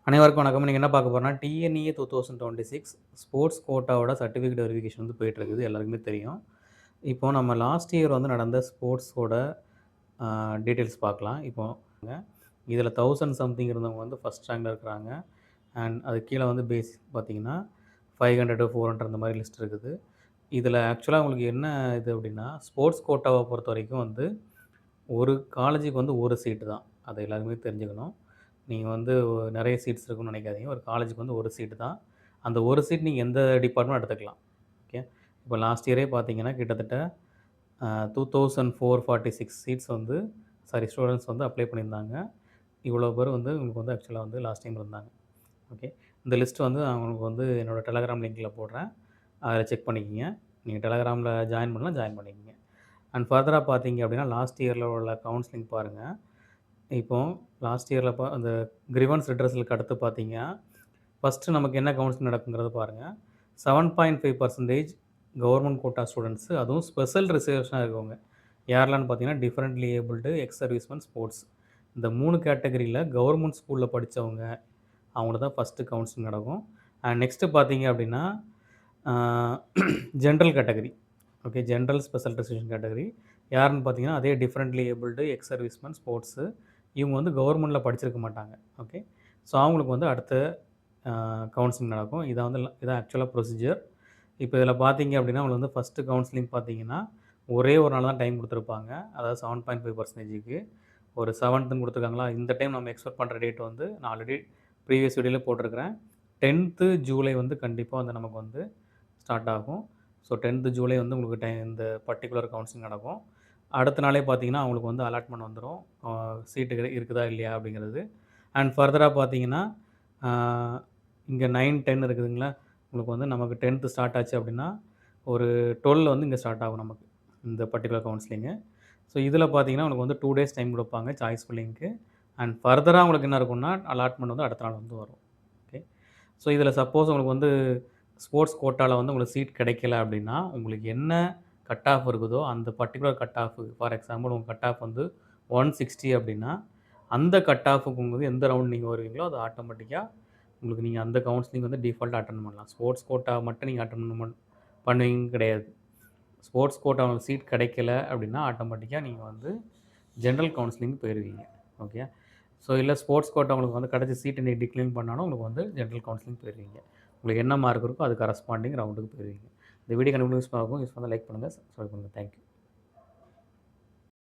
அனைவருக்கும் வணக்கம். நீங்க என்ன பார்க்க போறோம்னா, டிஎன்இஏ 2026 ஸ்போர்ட்ஸ் கோட்டாவோட சர்டிஃபிகேட் வெரிஃபிகேஷன் வந்து போயிட்டுருக்குது. எல்லாருக்குமே தெரியும். இப்போ நம்ம லாஸ்ட் இயர் வந்து நடந்த ஸ்போர்ட்ஸோட டீட்டெயில்ஸ் பார்க்கலாம். இப்போ இதில 1000 சம்திங் இருந்தவங்க வந்து ஃபர்ஸ்ட் ரேங்க்ல இருக்கிறாங்க. அண்ட் அதுக்கு கீழ வந்து பேசிக் பார்த்தீங்கன்னா, 500, 400 அந்த மாரி லிஸ்ட் இருக்குது. இதில ஆக்சுவலா உங்களுக்கு என்ன இது அப்டின்னா, ஸ்போர்ட்ஸ் கோட்டாவ பொறுத்தவரைக்கும் வந்து ஒரு காலேஜுக்கு வந்து ஒரு சீட்டு தான். அத எல்லாருமே தெரிஞ்சுக்கணும். நீங்க வந்து நெறைய சீட்ஸ் இருக்குன்னு நெனைக்காதீங்க. ஒரு காலேஜுக்கு வந்து ஒரு சீட்டு தான். அந்த ஒரு சீட் நீங்க எந்த டிபார்ட்மெண்ட் எடுத்துக்கலாம். ஓகே. இப்போ லாஸ்ட் இயரே பார்த்தீங்கன்னா, கிட்டத்தட்ட 2446 சீட்ஸ் வந்து ஸ்டூடண்ட்ஸ் வந்து அப்ளை பண்ணியிருந்தாங்க. இவ்வளோ பேர் வந்து உங்களுக்கு வந்து ஆக்சுவலா வந்து லாஸ்ட் டைம் இருந்தாங்க. ஓகே. இந்த லிஸ்ட் வந்து நான் உங்களுக்கு வந்து என்னோட டெலகிராம் லிங்க்ல போடுறேன். அதில செக் பண்ணிக்கங்க. நீங்க டெலகிராம்ல ஜாயின் பண்ணலாம், ஜாயின் பண்ணிக்கங்க. அண்ட் ஃபர்தரா பார்த்தீங்க அப்டின்னா, லாஸ்ட் இயர்ல உள்ள கவுன்சிலிங் பாருங்க. இப்போ லாஸ்ட் இயர்ல அந்த கிரீவன்ஸ் ரிட்ரஸலுக்கு அடுத்து பார்த்தீங்கன்னா, ஃபர்ஸ்ட்டு நமக்கு என்ன கவுன்சிலிங் நடக்குங்கிறத பாருங்க. 7.5% கவர்மெண்ட் கோட்டா ஸ்டூடண்ட்ஸு, அதுவும் ஸ்பெஷல் ரிசர்வேஷனா இருக்கவங்க. யாரெல்லாம்னு பார்த்தீங்கன்னா, differently abled, ex servicemen, sports. இந்த 3 கேட்டகரியில கவர்மெண்ட் ஸ்கூல்ல படிச்சவங்க, அவங்களுக்கு தான் ஃபர்ஸ்ட்டு கவுன்சிலிங் நடக்கும். அண்ட் நெக்ஸ்ட்டு பார்த்தீங்க அப்படின்னா, ஆ general category. Okay. General special reservation category. யாருன்னு பார்த்தீங்கன்னா, அதே differently abled, ex servicemen, sports. இவங்க வந்து கவர்மெண்ட்ல படிச்சிருக்க மாட்டாங்க. ஓகே. ஸோ அவங்களுக்கு வந்து அடுத்த கவுன்சிலிங் நடக்கும். இதான் ஆக்சுவலா ப்ரொசீஜர். இப்போ இதில பார்த்தீங்க அப்படின்னா, உங்களுக்கு வந்து ஃபர்ஸ்ட்டு கவுன்சிலிங் பார்த்தீங்கன்னா, ஒரே ஒரு நாள் தான் டைம் குடுத்துருப்பாங்க. அதாவது 7.5%க்கு. ஒரு 7த்துன்னு குடுத்துருக்காங்களா, இந்த டைம் நம்ம எக்ஸ்பெக்ட் பண்ற டேட் வந்து நான் ஆல்ரெடி ப்ரீவியஸ் வீடியோல போட்டிருக்கிறேன். 10த் ஜூலை வந்து கண்டிப்பா வந்து நமக்கு வந்து ஸ்டார்ட் ஆகும். ஸோ 10த் ஜூலை வந்து உங்களுக்கு இந்த பர்ட்டிகுலர் கவுன்சிலிங் நடக்கும். அடுத்த நாளே பார்த்தீங்கன்னா, அவங்களுக்கு வந்து அலாட்மெண்ட் வந்துரும். சீட்டு இருக்குதா இல்லையா அப்படிங்கிறது. அண்ட் ஃபர்தரா பார்த்தீங்கன்னா, ஆ இங்க 9, 10 இருக்குதுங்களா, உங்களுக்கு வந்து நமக்கு 10த் ஸ்டார்ட் ஆச்சு அப்படின்னா, ஒரு 12 வந்து இங்க ஸ்டார்ட் ஆகும் நமக்கு. இந்த பர்ட்டிகுலர் கவுன்சிலிங்கு. ஸோ இதில பார்த்தீங்கன்னா, உங்களுக்கு வந்து 2 டேஸ் டைம் குடுப்பாங்க சாய்ஸ் ஃபில்லிங்க்கு. அண்ட் ஃபர்தரா உங்களுக்கு என்ன இருக்கும்னா, அலாட்மெண்ட் வந்து அடுத்த நாள் வந்து வரும். ஓகே. ஸோ இதில சப்போஸ் உங்களுக்கு வந்து ஸ்போர்ட்ஸ் கோட்டால வந்து உங்களுக்கு சீட் கிடைக்கல அப்படின்னா, உங்களுக்கு என்ன கட் ஆஃப் இருக்குதோ, அந்த particular cut off for example உங்க கட் ஆஃப் வந்து 160 அப்படின்னா, அந்த கட் ஆஃப்க்கு உங்களுக்கு எந்த ரவுண்ட் நீங்க வருவீங்களோ, அது ஆட்டோமேட்டிக்கா உங்களுக்கு நீங்க அந்த கவுன்சிலிங் வந்து டிஃபால்ட்டா அட்டெண்ட் பண்ணலாம். ஸ்போர்ட்ஸ் கோட்டா மட்டும் நீங்க அட்டெண்ட் பண்ணுவீங்கன்னு கிடையாது. ஸ்போர்ட்ஸ் கோட்டா உங்களுக்கு சீட் கிடைக்கல அப்படின்னா, ஆட்டோமேட்டிக்கா நீங்க வந்து ஜெனரல் கவுன்சிலிங்க்கு போயிருவீங்க. ஓகே. ஸோ இல்ல ஸ்போர்ட்ஸ் கோட்டா உங்களுக்கு வந்து கிடைச்ச சீட்ட நீங்க டிக்ளைன் பண்ணாலும் உங்களுக்கு வந்து ஜெனரல் கவுன்சிலிங் போயிருவீங்க. உங்களுக்கு என்ன மார்க் இருக்கோ அது கரஸ்பாண்டிங் ரவுண்டுக்கு போயிருவீங்க. இந்த வீடியோ கண்டிப்பா யூஸ்ஃபுல்லா இருக்கும். யூஸ் பண்ணா லைக் பண்ணுங்க. சப்ஸ்கிரைப் பண்ணுங்க. Thank you.